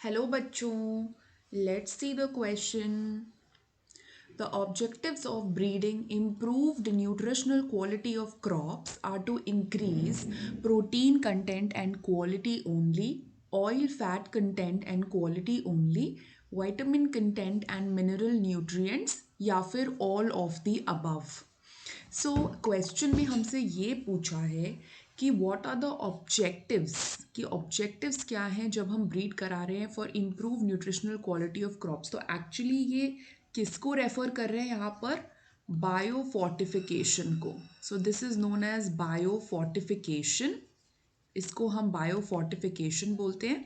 Hello बच्चों, let's see the question. The objectives of breeding improved nutritional quality of crops are to increase protein content and quality only, oil fat content and quality only, vitamin content and mineral nutrients या फिर all of the above. So question में हमसे ये पूछा है कि what are the objectives कि objectives क्या हैं जब हम ब्रीड करा रहे हैं for improve nutritional quality of crops. तो एक्चुअली ये किसको रेफर कर रहे हैं यहाँ पर? बायो फोर्टिफिकेशन को. So this is known as bio fortification. इसको हम बायो फोर्टिफिकेशन बोलते हैं.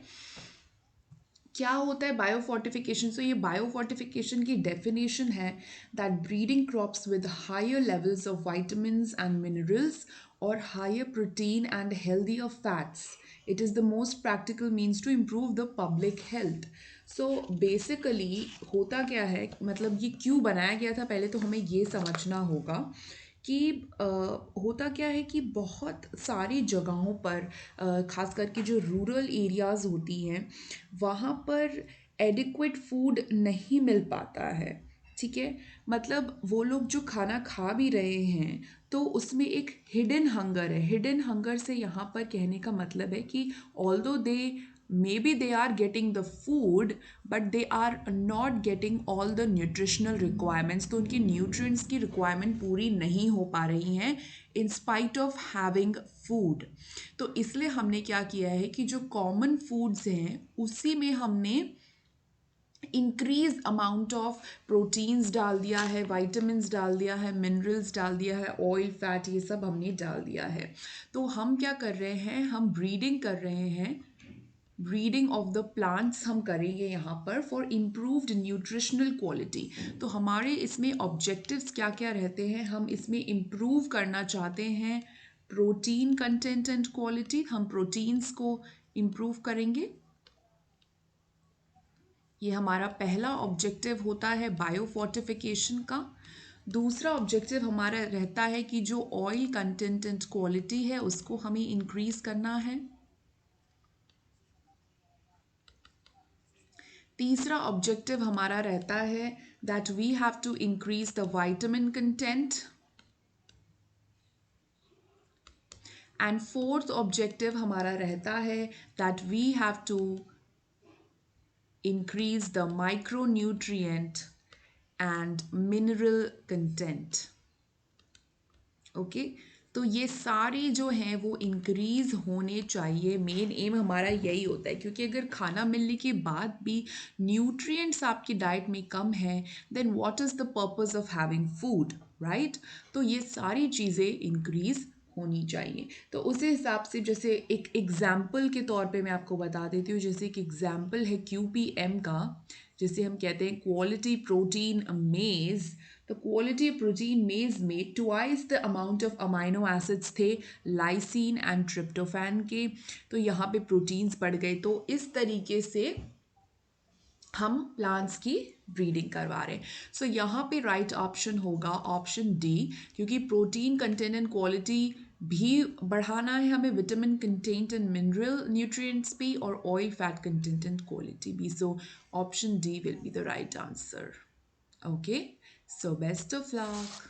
क्या होता है बायोफोर्टिफिकेशन? सो ये बायोफोर्टिफिकेशन की डेफिनेशन है that breeding crops with higher levels of vitamins and minerals और higher protein and healthier fats. It is the most practical means to improve the public health. So basically होता क्या है, मतलब ये क्यों बनाया गया था, पहले तो हमें ये समझना होगा कि होता क्या है कि बहुत सारी जगहों पर ख़ास करके जो रूरल एरियाज़ होती हैं वहाँ पर एडिक्वेट फूड नहीं मिल पाता है. ठीक है, मतलब वो लोग जो खाना खा भी रहे हैं तो उसमें एक हिडन हंगर है. हिडन हंगर से यहाँ पर कहने का मतलब है कि although they maybe they are getting the food but they are not getting all the nutritional requirements. तो उनकी nutrients की requirement पूरी नहीं हो पा रही हैं in spite of having food. तो इसलिए हमने क्या किया है कि जो common foods हैं उसी में हमने इंक्रीज अमाउंट ऑफ प्रोटीन्स डाल दिया है, वाइटामिन डाल दिया है, मिनरल्स डाल दिया है, ऑयल फैट ये सब हमने डाल दिया है. तो हम क्या कर रहे हैं, हम ब्रीडिंग कर रहे हैं. ब्रीडिंग ऑफ द प्लांट्स हम करेंगे यहाँ पर फॉर इम्प्रूव्ड न्यूट्रिशनल क्वालिटी. तो हमारे इसमें ऑब्जेक्टिव्स क्या क्या रहते हैं? हम इसमें इम्प्रूव करना चाहते हैं प्रोटीन कंटेंट एंड क्वालिटी. हम प्रोटीन्स को इम्प्रूव करेंगे. ये हमारा पहला ऑब्जेक्टिव होता है बायोफोर्टिफिकेशन का. दूसरा ऑब्जेक्टिव हमारा रहता है कि जो ऑयल कंटेंट एंड क्वालिटी है उसको हमें इंक्रीज करना है. तीसरा ऑब्जेक्टिव हमारा रहता है that we have to increase the vitamin content. And fourth objective हमारा रहता है that we have to increase the micronutrient and mineral content. Okay, तो ये सारे जो हैं वो इंक्रीज होने चाहिए. मेन एम हमारा यही होता है क्योंकि अगर खाना मिलने के बाद भी न्यूट्रिएंट्स आपकी डाइट में कम है then what is the purpose of having food, right? तो ये सारी चीज़ें इंक्रीज होनी चाहिए. तो उसी हिसाब से जैसे एक एग्जाम्पल के तौर पे मैं आपको बता देती हूँ. जैसे एक एग्जाम्पल है QPM का, जिसे हम कहते हैं क्वालिटी प्रोटीन मेज. तो क्वालिटी प्रोटीन मेज में twice the amount of amino acids थे लाइसिन एंड ट्रिप्टोफैन के. तो यहाँ पे प्रोटीन्स बढ़ गए. तो इस तरीके से हम प्लांट्स की ब्रीडिंग करवा रहे हैं. सो यहाँ पे राइट ऑप्शन होगा ऑप्शन डी, क्योंकि प्रोटीन कंटेंट एंड क्वालिटी भी बढ़ाना है हमें, vitamin content and mineral nutrients भी, और oil fat content and quality भी. So option D will be the right answer. Okay, so best of luck.